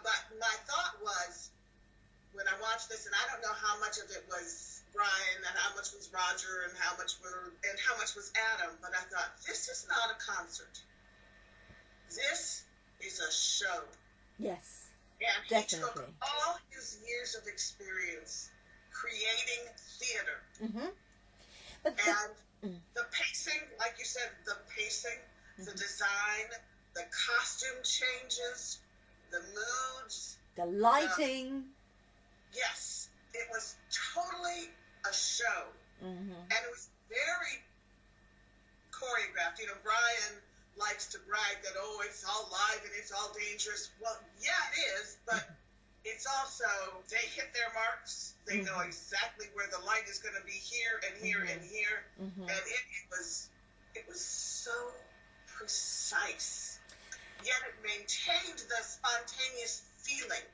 but my thought was, when I watched this, and I don't know how much of it was Brian and how much was Roger and how much was Adam, but I thought, this is not a concert. This is a show. Yes, and definitely. He took all his years of experience creating theater. Mm-hmm. But the pacing, like you said, the pacing, the design, the costume changes, the moods, the lighting. Yes, it was totally a show. Mm-hmm. And it was very choreographed. You know, Brian likes to brag that, oh, it's all live and it's all dangerous. Well, yeah, it is, but it's also, they hit their marks. They know exactly where the light is going to be here and here and here. And it was so precise. Yet it maintained the spontaneous feeling.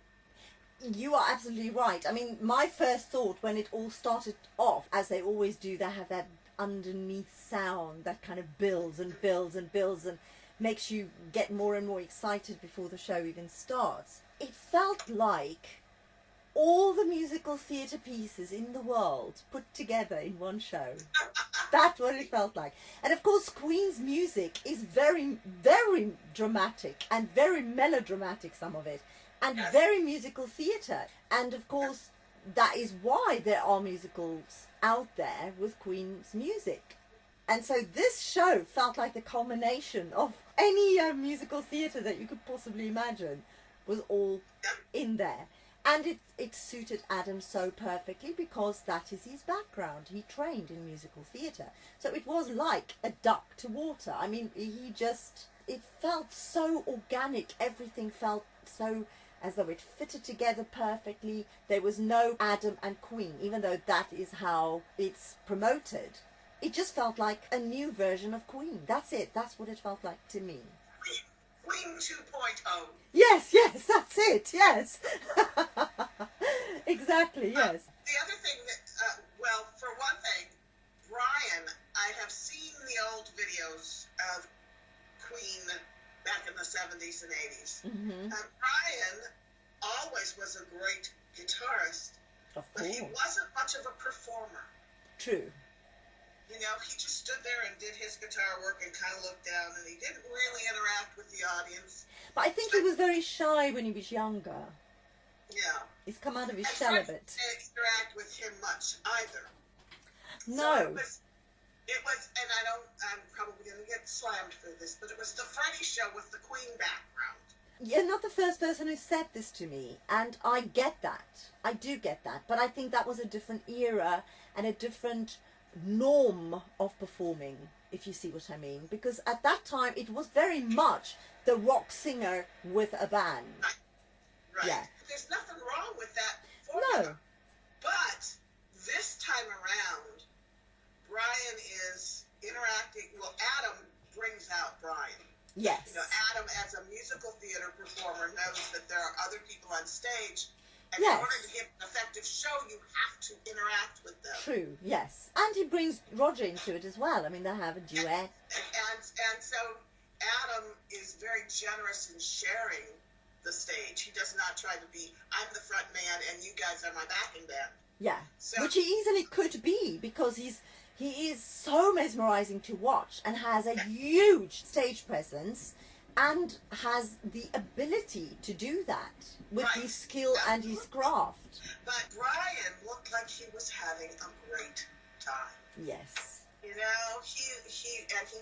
You are absolutely right. I mean, my first thought when it all started off, as they always do, they have that underneath sound that kind of builds and builds and builds and makes you get more and more excited before the show even starts. It felt like all the musical theatre pieces in the world put together in one show. That's what it felt like. And of course, Queen's music is very, very dramatic and very melodramatic, some of it, and very musical theatre. And of course, that is why there are musicals out there with Queen's music. And so this show felt like the culmination of any musical theatre that you could possibly imagine was all in there. And it suited Adam so perfectly because that is his background. He trained in musical theatre. So it was like a duck to water. I mean, it felt so organic. Everything felt so as though it fitted together perfectly. There was no Adam and Queen, even though that is how it's promoted. It just felt like a new version of Queen. That's it. That's what it felt like to me. Queen 2.0. Yes, that's it. Yes. Exactly, yes. The other thing that, well, for one thing, Brian, I have seen the old videos of Queen back in the 70s and 80s. And Brian always was a great guitarist, Of but course. he wasn't much of a performer. True. You know, he just stood there and did his guitar work and kind of looked down, and he didn't really interact with the audience. But I think he was very shy when he was younger. Yeah. He's come out of his shell a bit. Didn't interact with him much either. No. So it was, and I'm probably going to get slammed for this, but it was the Freddie show with the Queen background. You're not the first person who said this to me, and I get that. I do get that. But I think that was a different era and a different norm of performing, if you see what I mean. Because at that time, it was very much the rock singer with a band. Right. Yeah. There's nothing wrong with that formula. No. But this time around, Brian is interacting. Well, Adam brings out Brian. Yes. You know, Adam, as a musical theater performer, knows that there are other people on stage. And Yes. in order to give an effective show, you have to interact with them. True, yes. And he brings Roger into it as well. I mean, they have a duet. And so Adam is very generous in sharing the stage. He does not try to be, I'm the front man and you guys are my backing band. Yeah, So, which he easily could be, because he is so mesmerizing to watch and has a huge stage presence and has the ability to do that with Right. his skill and his craft. But Brian looked like he was having a great time. Yes. You know, he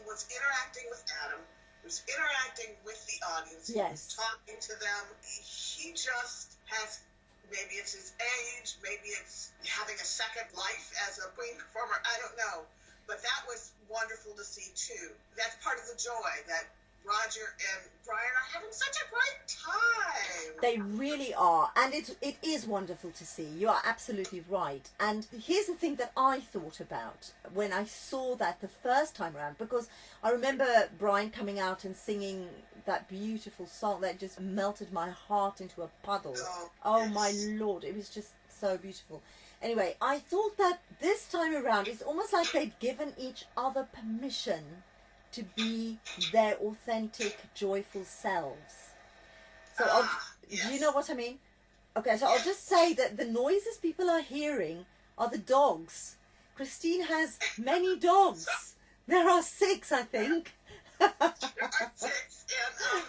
was interacting with Adam. He was interacting with the audience. He Yes. was talking to them. He just has, maybe it's his age, maybe it's having a second life as a Queen performer, I don't know. But that was wonderful to see too. That's part of the joy, that Roger and Brian are having such a great time. They really are, and it is wonderful to see. You are absolutely right. And here's the thing that I thought about when I saw that the first time around, because I remember Brian coming out and singing that beautiful song that just melted my heart into a puddle. Oh yes. my Lord, it was just so beautiful. Anyway, I thought that this time around, it's almost like they'd given each other permission to be their authentic, joyful selves. So Yes. Do you know what I mean? Okay, so I'll just say that the noises people are hearing are the dogs. Christine has many dogs. There are 6, I think. There are 6, and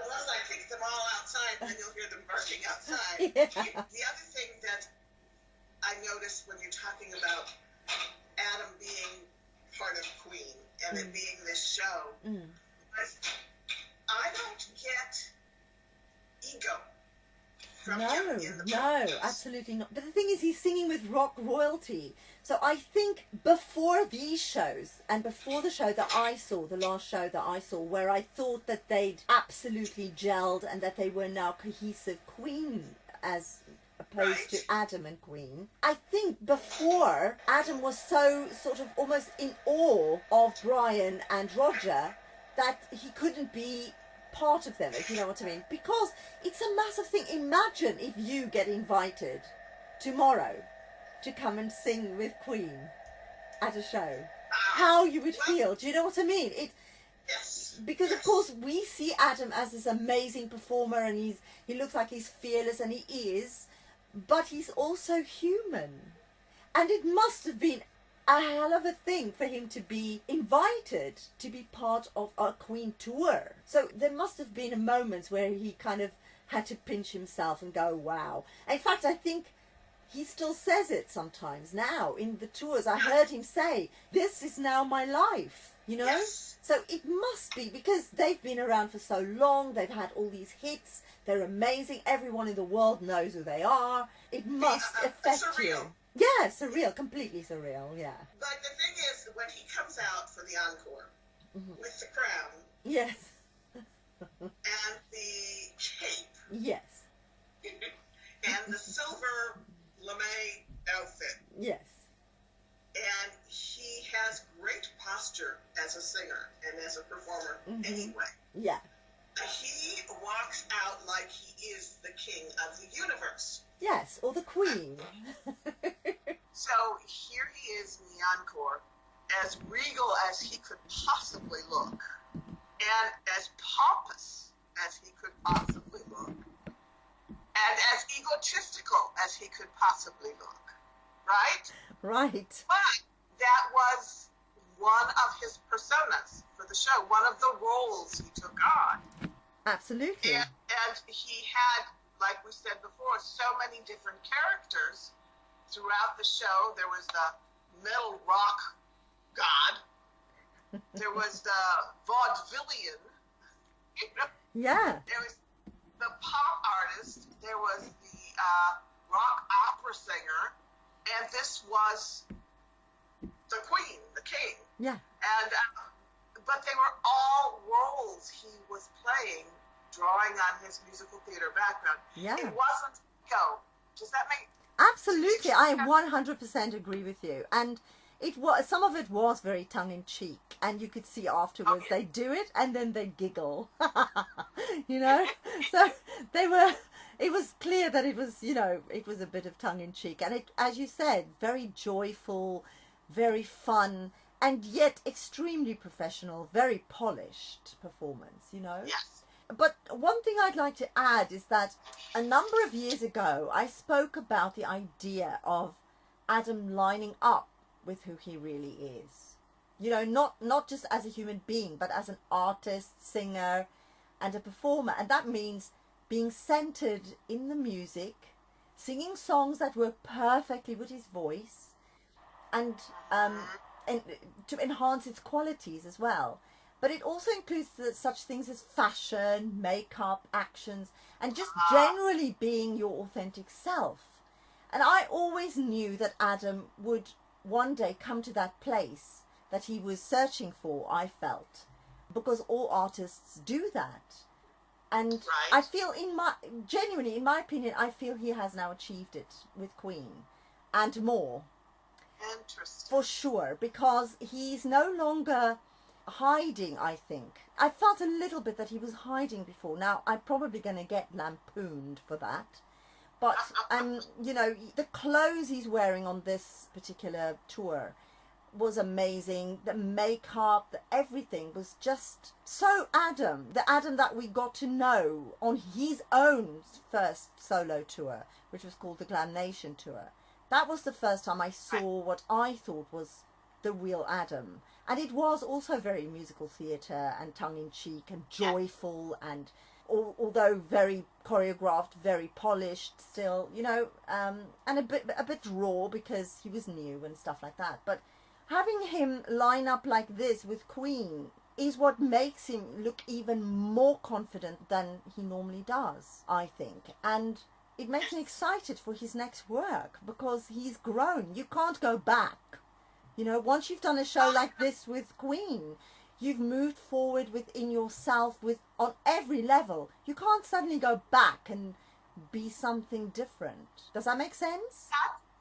unless I kick them all outside, then you'll hear them barking outside. Yeah. The other thing that I noticed when you're talking about Adam being part of Queen and it being this show was I don't get ego from him in the pictures. Absolutely not. But the thing is, he's singing with rock royalty. So I think before these shows, and before the show that I saw, the last show that I saw, where I thought that they'd absolutely gelled and that they were now cohesive Queen as opposed to Adam and Queen. I think before, Adam was so sort of almost in awe of Brian and Roger that he couldn't be part of them, if you know what I mean. Because it's a massive thing. Imagine if you get invited tomorrow to come and sing with Queen at a show. How you would feel. Do you know what I mean? Yes. Because of course we see Adam as this amazing performer, and he looks like he's fearless, and he is, but he's also human. And it must have been a hell of a thing for him to be invited to be part of a Queen tour. So there must have been moments where he kind of had to pinch himself and go, wow. In fact, I think he still says it sometimes now in the tours. I heard him say, this is now my life, you know? Yes. So it must be, because they've been around for so long, they've had all these hits, they're amazing, everyone in the world knows who they are. It must affect surreal. you. Yeah, surreal, completely surreal, yeah. But the thing is, when he comes out for the encore with the crown Yes. and the cape Yes. and the silver lame outfit, Yes. and he has great posture as a singer and as a performer anyway. Yeah. He walks out like he is the king of the universe. Yes, or the Queen. So here he is in the encore, as regal as he could possibly look, and as pompous as he could possibly look, and as egotistical as he could possibly look, right? Right. But that was one of his personas for the show, one of the roles he took on. Absolutely. And he had, like we said before, so many different characters throughout the show. There was the metal rock god. There was the vaudevillian. You know? Yeah. There was the pop artist. There was the rock opera singer. And this was the queen, the king. Yeah. And but they were all roles he was playing, drawing on his musical theater background. Yeah. It wasn't ego. Does that make... Absolutely, I 100% agree with you. And it was, some of it was very tongue-in-cheek, and you could see afterwards they do it and then they giggle. You know? So they were, it was clear that it was, you know, it was a bit of tongue-in-cheek. And it, as you said, very joyful, very fun, and yet extremely professional, very polished performance, you know? Yes. But one thing I'd like to add is that a number of years ago, I spoke about the idea of Adam lining up with who he really is. You know, not just as a human being, but as an artist, singer, and a performer. And that means being centered in the music, singing songs that work perfectly with his voice, and to enhance its qualities as well. But it also includes such things as fashion, makeup, actions, and just generally being your authentic self. And I always knew that Adam would one day come to that place that he was searching for, I felt, because all artists do that. And Right. I feel genuinely, in my opinion, I feel he has now achieved it with Queen and more. Interesting. For sure, because he's no longer hiding, I think. I felt a little bit that he was hiding before. Now, I'm probably going to get lampooned for that. But, you know, the clothes he's wearing on this particular tour was amazing. The makeup, everything was just so Adam. The Adam that we got to know on his own first solo tour, which was called the Glam Nation Tour. That was the first time I saw what I thought was the real Adam. And it was also very musical theatre and tongue-in-cheek and joyful and although very choreographed, very polished still, you know, and a bit raw because he was new and stuff like that. But having him line up like this with Queen is what makes him look even more confident than he normally does, I think. And it makes me excited for his next work because he's grown. You can't go back. You know, once you've done a show like this with Queen, you've moved forward within yourself on every level. You can't suddenly go back and be something different. Does that make sense?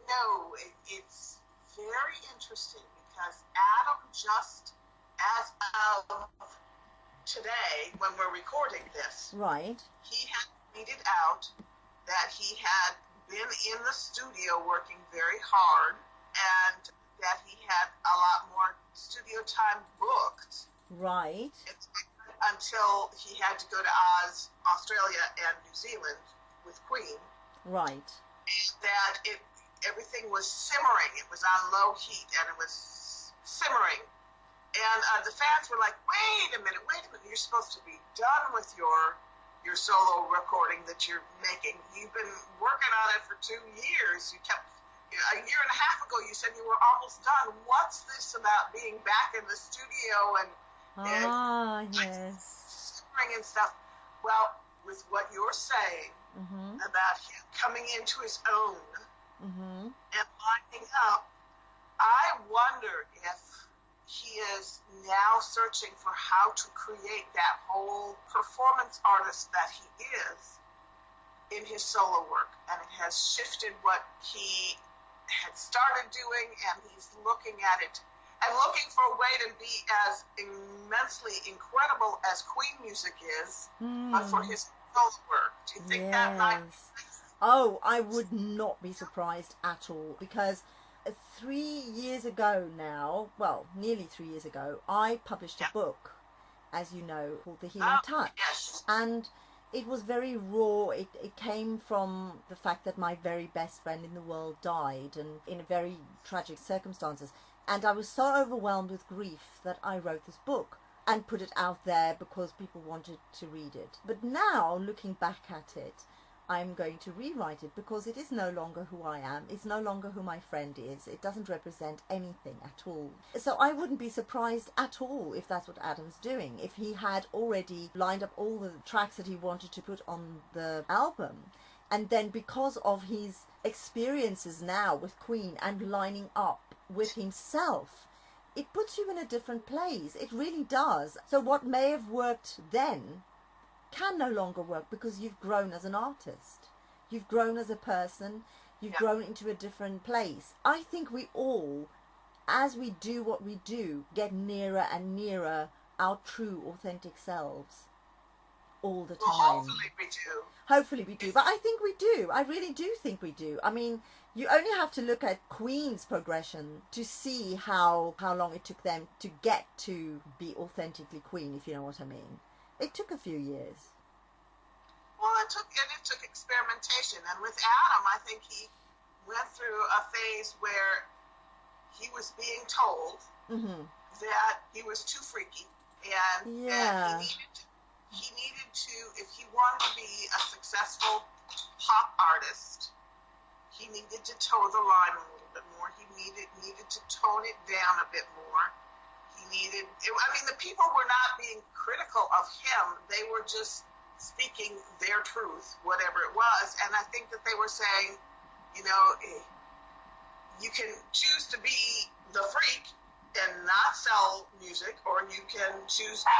No, it's very interesting because Adam, just as of today, when we're recording this, right, he had tweeted out that he had been in the studio working very hard and that he had a lot more studio time booked. Right. Until he had to go to Australia and New Zealand with Queen. Right. That everything was simmering. It was on low heat and it was simmering. And the fans were like, wait a minute, you're supposed to be done with your solo recording that you're making. You've been working on it for 2 years. A year and a half ago, you said you were almost done. What's this about being back in the studio and yes, and stuff? Well, with what you're saying about him coming into his own and lining up, I wonder if he is now searching for how to create that whole performance artist that he is in his solo work, and it has shifted what he had started doing, and he's looking at it and looking for a way to be as immensely incredible as Queen music is, but for his solo work. Do you think that might be? Oh, I would not be surprised at all, because 3 years ago now, well, nearly 3 years ago, I published a book, as you know, called The Healing Touch. Yes. And it was very raw. It came from the fact that my very best friend in the world died, and in very tragic circumstances. And I was so overwhelmed with grief that I wrote this book and put it out there because people wanted to read it. But now, looking back at it, I'm going to rewrite it because it is no longer who I am. It's no longer who my friend is. It doesn't represent anything at all. So I wouldn't be surprised at all if that's what Adam's doing. If he had already lined up all the tracks that he wanted to put on the album, and then because of his experiences now with Queen and lining up with himself, it puts you in a different place. It really does. So what may have worked then can no longer work because you've grown as an artist. You've grown as a person. You've grown into a different place. I think we all, as we do what we do, get nearer and nearer our true, authentic selves all the time. Well, hopefully we do. Hopefully we do. But I think we do. I really do think we do. I mean, you only have to look at Queen's progression to see how long it took them to get to be authentically Queen, if you know what I mean. It took a few years. Well, it took experimentation. And with Adam, I think he went through a phase where he was being told that he was too freaky and that he needed to, if he wanted to be a successful pop artist, he needed to toe the line a little bit more. He needed to tone it down a bit more. The people were not being critical of him. They were just speaking their truth, whatever it was. And I think that they were saying, you can choose to be the freak and not sell music, or you can choose to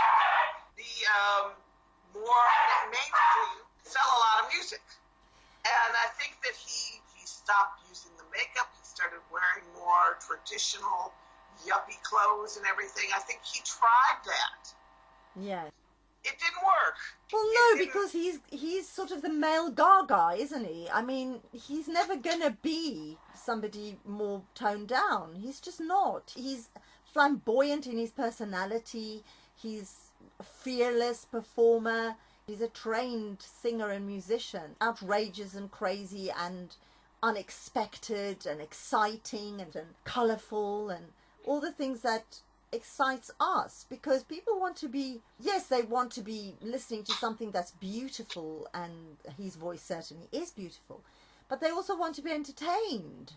be more mainstream, sell a lot of music. And I think that he stopped using the makeup. He started wearing more traditional yuppie clothes and everything. I think he tried that. Yes. It didn't work. work. Well, no, because he's sort of the male Gaga, isn't he? I mean, he's never gonna be somebody more toned down. He's just not. He's flamboyant in his personality. He's a fearless performer. He's a trained singer and musician. Outrageous and crazy and unexpected and exciting and colourful and all the things that excites us, because people want to be, yes, they want to be listening to something that's beautiful, and his voice certainly is beautiful, but they also want to be entertained.